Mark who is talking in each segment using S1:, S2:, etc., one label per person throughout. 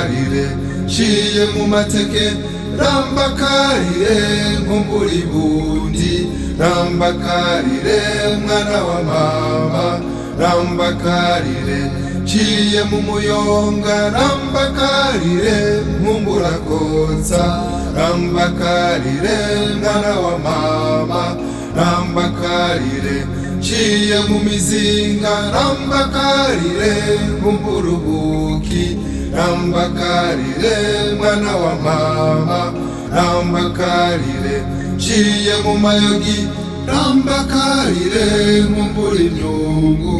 S1: karire nciye mu mateke ramba karire nkumbura ibundi ramba karire mwana wa mama ramba karire nciye mu muyonga ramba karire nkumbura kotsa ramba karire mwana wa mama ramba karire nciye mu mizinga ramba karire nkumbura ubuki ramba karire mwana wa mama ramba karire nciye mu mayogi ramba karire nkumbura imyungu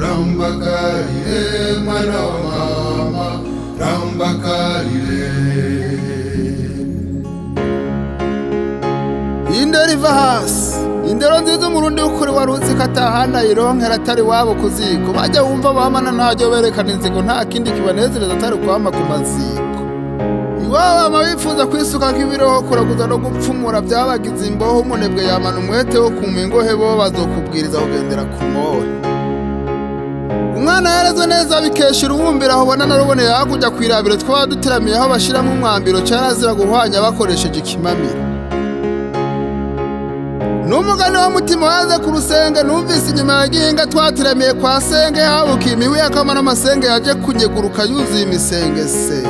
S1: ramba karire mwana wa mama ramba karire.
S2: Indero iva hasi, indero nziza umurundi w'ukuri waruzi ko atahana ironkera atari wabo kuziko bajya wumva bamana ntajya berekana inzigo nta kindi kibanezereza atari kwama ku maziko iwabo bama bifuza kwisuka nk'ibiroho kuraguza no gupfumura byabagize imboho umunebwe yamana umwete wo kumva ingohe bo bazokubwiriza kugendera ku mohe umwana yarezwe neza bikesha urubumbira aho ubona naruboneye hakujya kwirabiro twaba duteramiye aho bashiramo umwambiro carazira guhwanya bakoresheje ikimamiro n'umugani wa mutima waze ku rusenge numvise inyuma ya gihinga twatiramiye kwa senge habukiye imiwi yakama n'amasenge yaje kunyeguruka yuzuye imisengesenge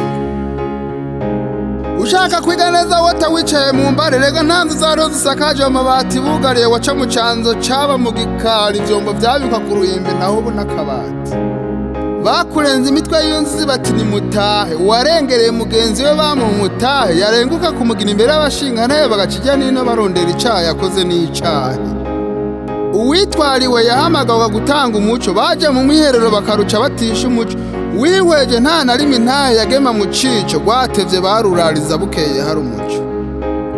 S2: ushaka kwiga neza wota wicaye mu mbare rega ntanzu zariho zisakaje amabati bugariye waca mu canzo caba mu gikari ivyombo vyabikwa ku ruhimbi naho ubu n'akabati bakurenza imitwe y'iyunzi bati ni mutahe uwarengereye mugenzi we bamumutahe yarenguka kumugina imbere y'abashingantahe bagakijya n'ino barondera icaha yakoze n'icaha uwitwariwe yahamagawe gutanga umuco baje mu mwiherero bakaruca batisha umuco wihweje nta na rimwe intahe yagema mu cico gwatevye barurariza bukeye hari umuco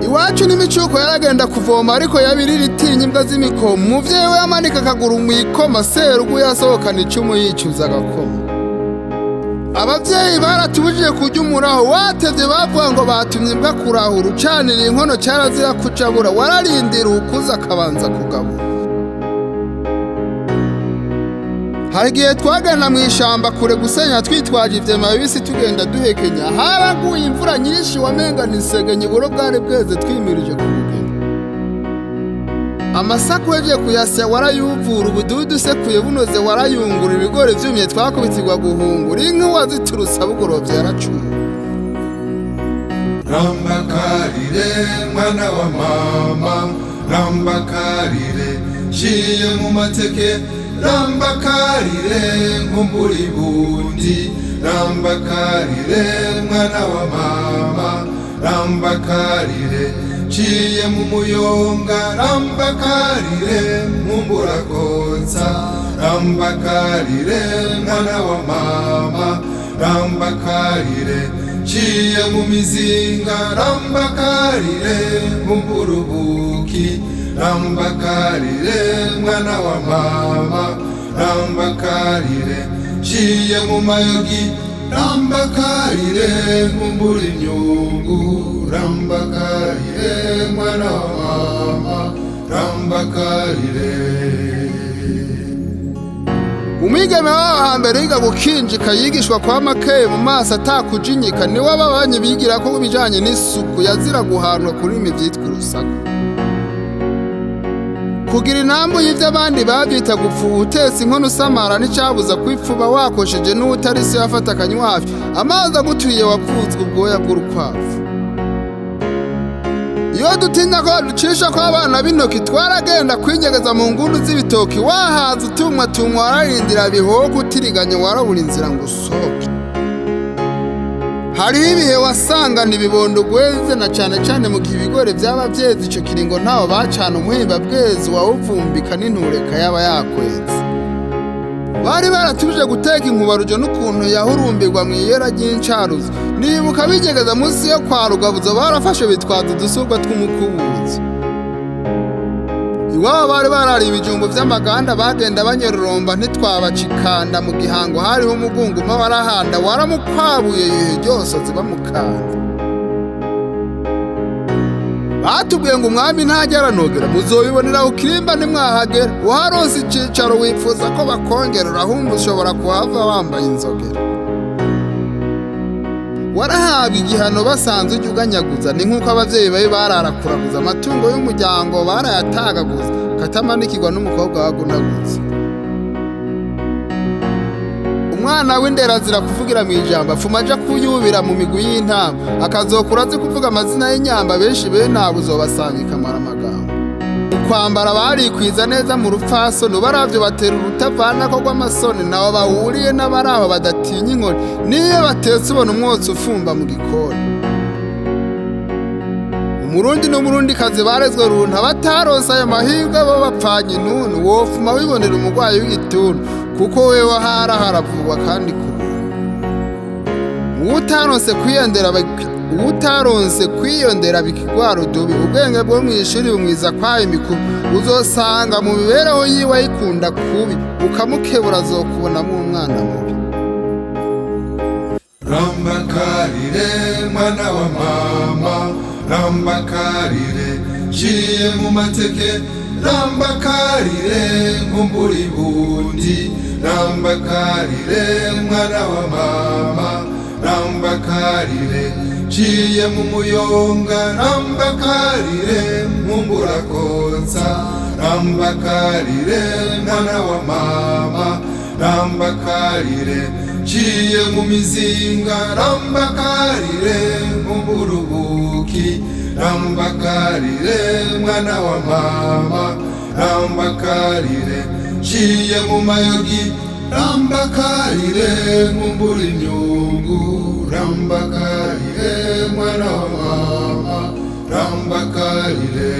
S2: iwacu n'imicuko yaragenda kuvoma ariko yabirira itinya imbwa z'imikomo umuvyeyi we yamanika akaguru mw'ikoma serugu yasohokana icumu yicuza agakoma abavyeyi baratubujije kurya umuraho watevye bavuga ngo batumye imbwa kurahura ucanira inkono carazira kujabura wararindira ukuza akabanza kugabura hari igihe twagana mw'ishamba kure gusenya twitwaje ivyema bibisi tugenda duhekenya haraguye imvura nyinshi wamenga nisegenye buro bwari bweze twimirije ku rugendo amasaka weje kuyasya warayuvura ubududu usekuye bunoze warayungura ibigori vyumye twakubitirwa guhungura inka waziturusa bugorovye yaracura
S1: ramba karire mwana wa mama ramba karire nciye mu mateke ramba karire nkumbura ibundi ramba karire mwana wa mama ramba karire nciye mu muyonga ramba karire nkumbura kotsa ramba karire mwana wa mama ramba karire nciye mu mizinga ramba karire nkumbura ubuki ramba karire mwana wa mama ramba karire nciye mu mayogi ramba karire nkumbura imyungu ramba karire mwana wa mama ramba karire.
S2: umwigeme w'aho hambere yiga gukinjika yigishwa kwa makeye mu maso atakujinyika niwe ababanyi bigira ko bijanye n'isuku yazira guhanwa kuri imi vyitwa urusaku kugira inambu y'ivyo abandi bavyita gupfuba utetse inkono usamara n'icabuza kwipfuba wakosheje n'utari se yafata akanywafi amazi aguturiye wapfuzwe ubwoya bw'urukwavu iyo dutinda ko ducisha ko abana b'intoki twaragenda kwinyegeza mu ngundu z'ibitoki wahaza utumwa wararindira bihoga utiriganya warabura inzira ngo usohoke hariho ibihe wasangana ibibondo gweze na cane cane mu gihe ibigori vyaba vyeze ico kiringo ntaho bacana umuhimba bwezi wawuvumbika n'intureka yaba yakweze bari baratubije guteka inkubarujo n'ukuntu yahurumbirwa mw'iyera ry'incaruzo nibuka bigegeza munsi yo kwa rugabuzo barafashe bitwaza udusugwa tw'umukubuzo iwabo bari barari ibijumbo vy'amaganda bagenda banyororomba ntitwabacikanda mu gihango hariho umugunguma warahanda waramukwabuye yihe ryose ziba mukanda batubwiye ngo umwami ntajya aranogera muzobibonera ukirimba nimwahagera uharonse icicaro wifuza ko bakongera urahumva ushobora kuhava wambaye inzogera warahabwa igihano basanze ujya uganyaguza. Ni nk'uko abavyeyi bawe bararakuraguza amatungo y'umuryango barayatagaguza katamanikirwa n'umukobwa wagunaguza. Umwana w'inderazira kuvugira mu ijambo afuma aja kuyubira mu migwi y'intama, akazokura azi kuvuga amazina y'inyamba benshi bene abo uzobasanga ikamara amagambo. Ukwambara barikwiza neza mu rupfasoni, ubaravyo batera urutavanako rw'amasoni, nabo bahuriye n'abaraho badatinya inkoni, niyo batetse ubona umwotsi ufumba mu gikoni. Umurundi n'umurundikazi barezwe runta bataronse ayo mahirwe bo bapfanye intuntu, wofuma wibonera umurwayi w'igituntu, kuko wewe ahari haravugwa kandi ku buntu. Uwutaronse kwiyondera bikigwara udubi, ubwenge bwo mw'ishuri bumwiza kwayo imikuru, uzosanga mu mibereho yiwe ayikunda kubi, ukamukebura azokubonamo umwana mubi.
S1: Rambakarire mwana wa mama, rambakarire nciye mu mateke, rambakarire nkumbura ibundi, rambakarire mwana wa mama, rambakarire nciye mu muyonga, rambakarire nkumbura konsa, rambakarire mwana wa mama, rambakarire nciye mu mizinga, rambakarire nkumbura ubuki, rambakarire mwana wa mama, rambakarire nciye mu mayogi, rambakarire nkumbura imyungu, rambakarire mwana wa mama, rambakarire.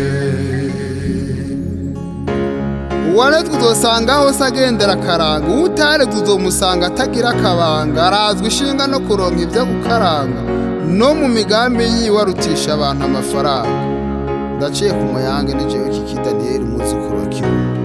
S2: Uwarezwe uzosanga hose agendera akaranga, uwutarezwe uzomusanga atagira akabanga, arazwi ishinga no kuronka ivyo gukaranga, no mu migambi yiwe arutisha abantu amafaranga. Ndaciye ku muyange ni jewe Kiki Daniel umwuzukuru wa Kirundo.